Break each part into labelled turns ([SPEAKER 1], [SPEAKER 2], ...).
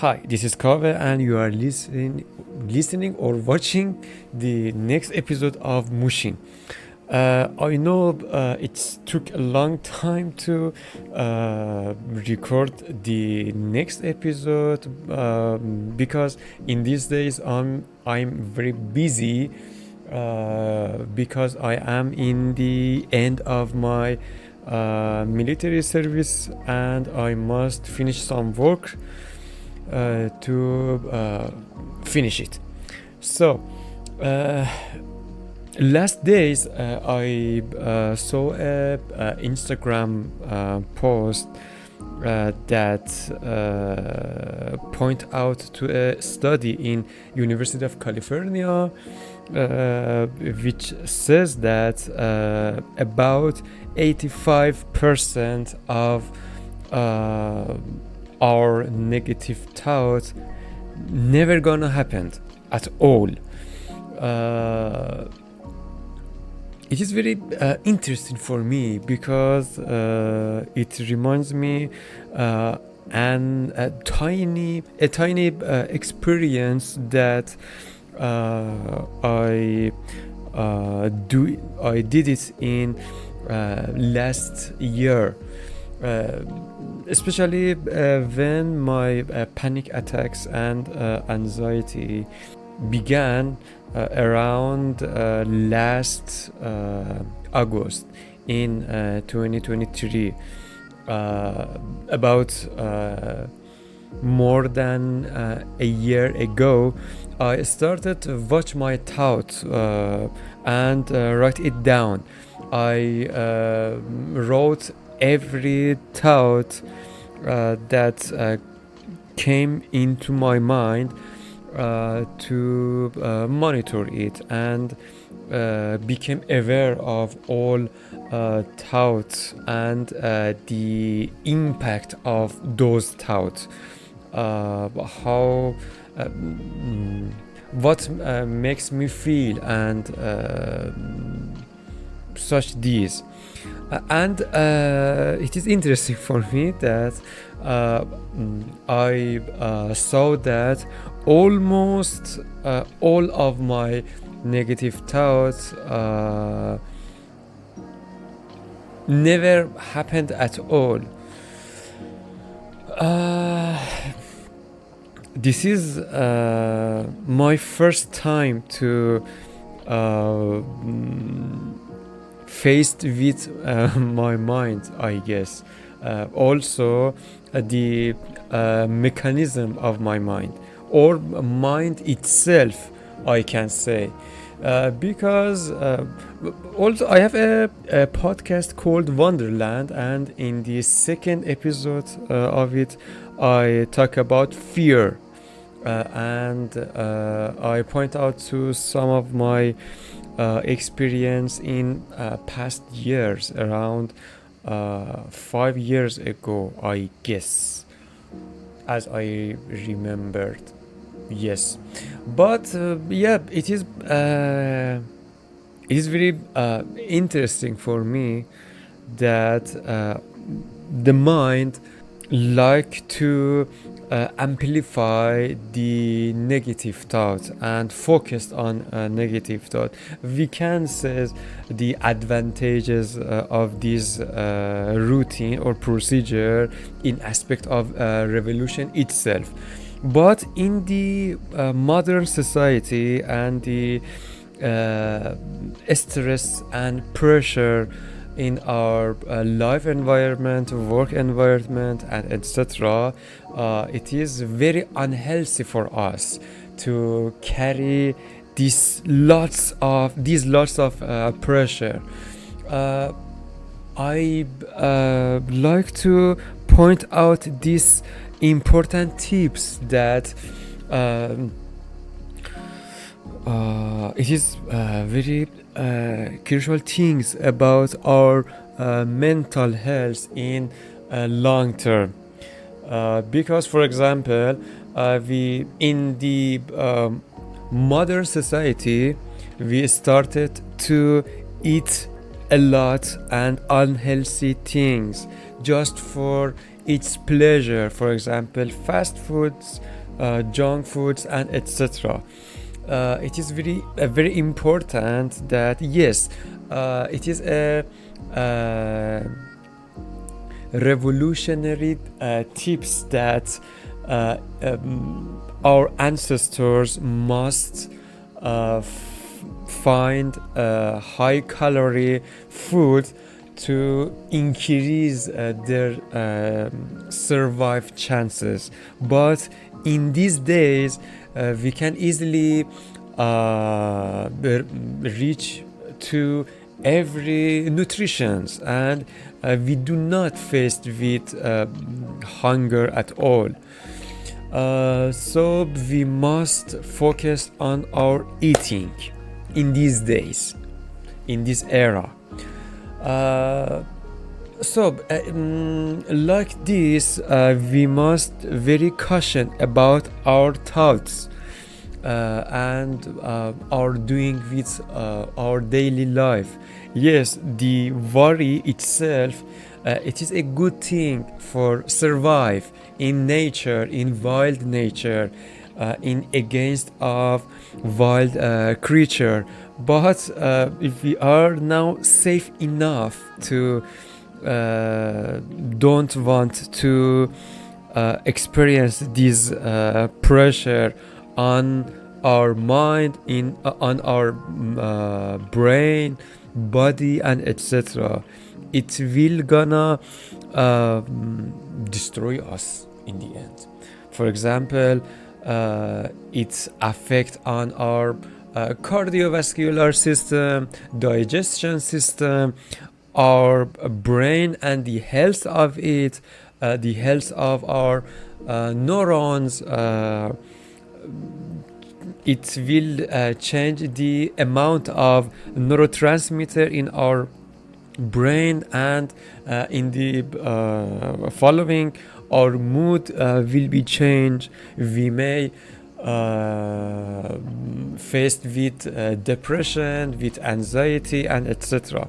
[SPEAKER 1] Hi, this is Kaveh, and you are listening or watching the next episode of Mushin. I know it took a long time to record the next episode because in these days I'm very busy because I am in the end of my military service and I must finish some work to finish it. So last days I saw a Instagram post that point out to a study in University of California which says that about 85% of our negative thoughts never gonna happen at all. It is very interesting for me because it reminds me a tiny experience that I did it in last year. Especially when my panic attacks and anxiety began around last August in 2023. About more than a year ago, I started to watch my thoughts and write it down. I wrote every thought that came into my mind to monitor it and became aware of all thoughts and the impact of those thoughts, how what makes me feel and such these. And it is interesting for me that I saw that almost all of my negative thoughts never happened at all. This is my first time to faced with my mind, I guess. Also the mechanism of my mind or mind itself, I can say, because also I have a podcast called Wonderland, and in the second episode of it I talk about fear and I point out to some of my experience in past years, around 5 years ago, I guess, as I remembered. Yes, but it is very interesting for me that the mind like to amplify the negative thought and focus on negative thought. We can say the advantages of this routine or procedure in aspect of revolution itself. But in the modern society and the stress and pressure in our life environment, work environment, and etc., it is very unhealthy for us to carry these lots of pressure. I like to point out these important tips that it is very crucial things about our mental health in long term, because for example we in the modern society we started to eat a lot and unhealthy things just for its pleasure, for example, fast foods, junk foods, and etc. It is very important that yes, it is a revolutionary tips that our ancestors must find high calorie food to increase their survive chances. But in these days we can easily reach to every nutrition, and we do not faced with hunger at all. So we must focus on our eating in these days, in this era. Like this, we must very caution about our thoughts and our doing with our daily life. Yes, the worry itself, it is a good thing for survive in nature, in wild nature, in against of wild creature. But if we are now safe enough to don't want to experience this pressure on our mind, on our brain, body, and etc., it will gonna destroy us in the end. For example, it affect on our cardiovascular system, digestion system, our brain, and the health of it, the health of our neurons. It will change the amount of neurotransmitter in our brain, and in the following, our mood will be changed. We may faced with depression, with anxiety, and etc.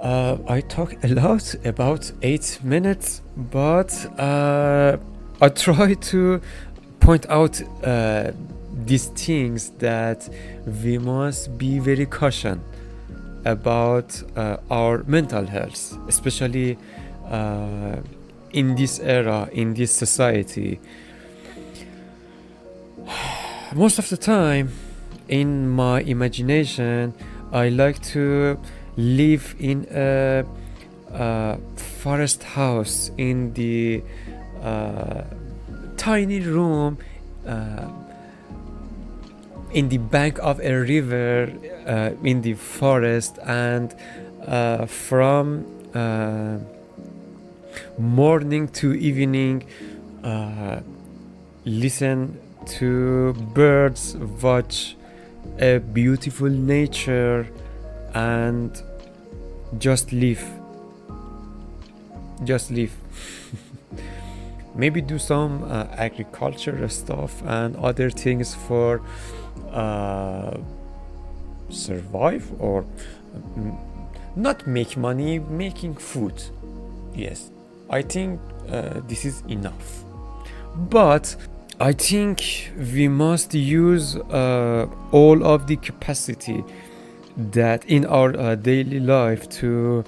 [SPEAKER 1] I talk a lot about 8 minutes, but I try to point out these things that we must be very cautious about our mental health, especially in this era, in this society. Most of the time, in my imagination, I like to live in a forest house, in the tiny room in the bank of a river, in the forest, and from morning to evening, listen to birds, watch a beautiful nature, and just live. Maybe do some agriculture stuff and other things for survive, or not make money, making food. Yes, I think this is enough. But I think we must use all of the capacity that in our daily life to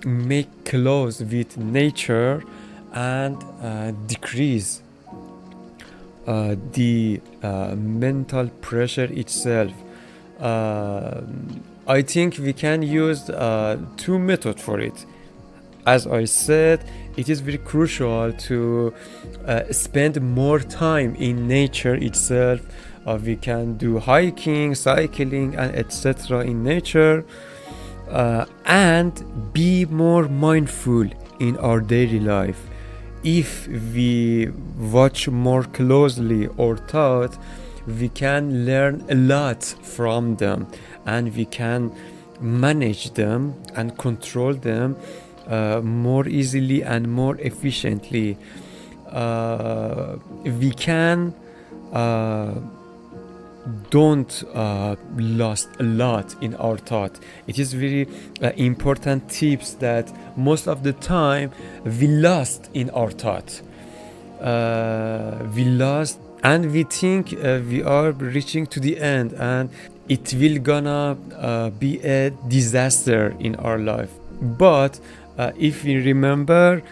[SPEAKER 1] make close with nature and decrease the mental pressure itself. I think we can use two methods for it. As I said, it is very crucial to spend more time in nature itself. We can do hiking, cycling, and etc. in nature, and be more mindful in our daily life. If we watch more closely our thoughts, we can learn a lot from them, and we can manage them and control them more easily and more efficiently. We can don't lost a lot in our thought. It is very important tips that most of the time we lost in our thought. We lost and we think we are reaching to the end and it will gonna be a disaster in our life. But if we remember,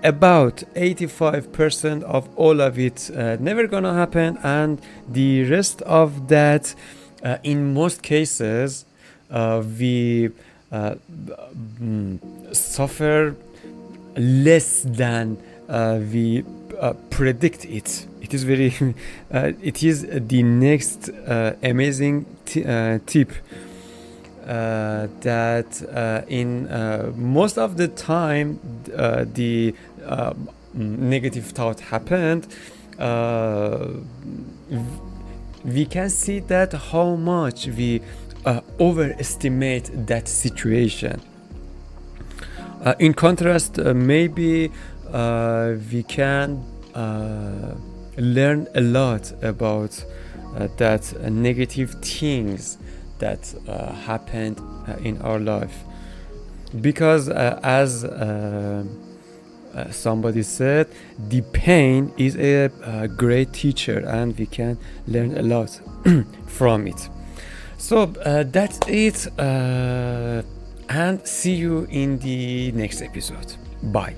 [SPEAKER 1] about 85% of all of it never gonna happen, and the rest of that in most cases we suffer less than we predict it. It is very it is the next amazing tip that in most of the time the negative thought happened, we can see that how much we overestimate that situation. In contrast, maybe we can learn a lot about that negative things that happened in our life, because as somebody said, the pain is a great teacher and we can learn a lot from it. So that's it, and see you in the next episode. Bye.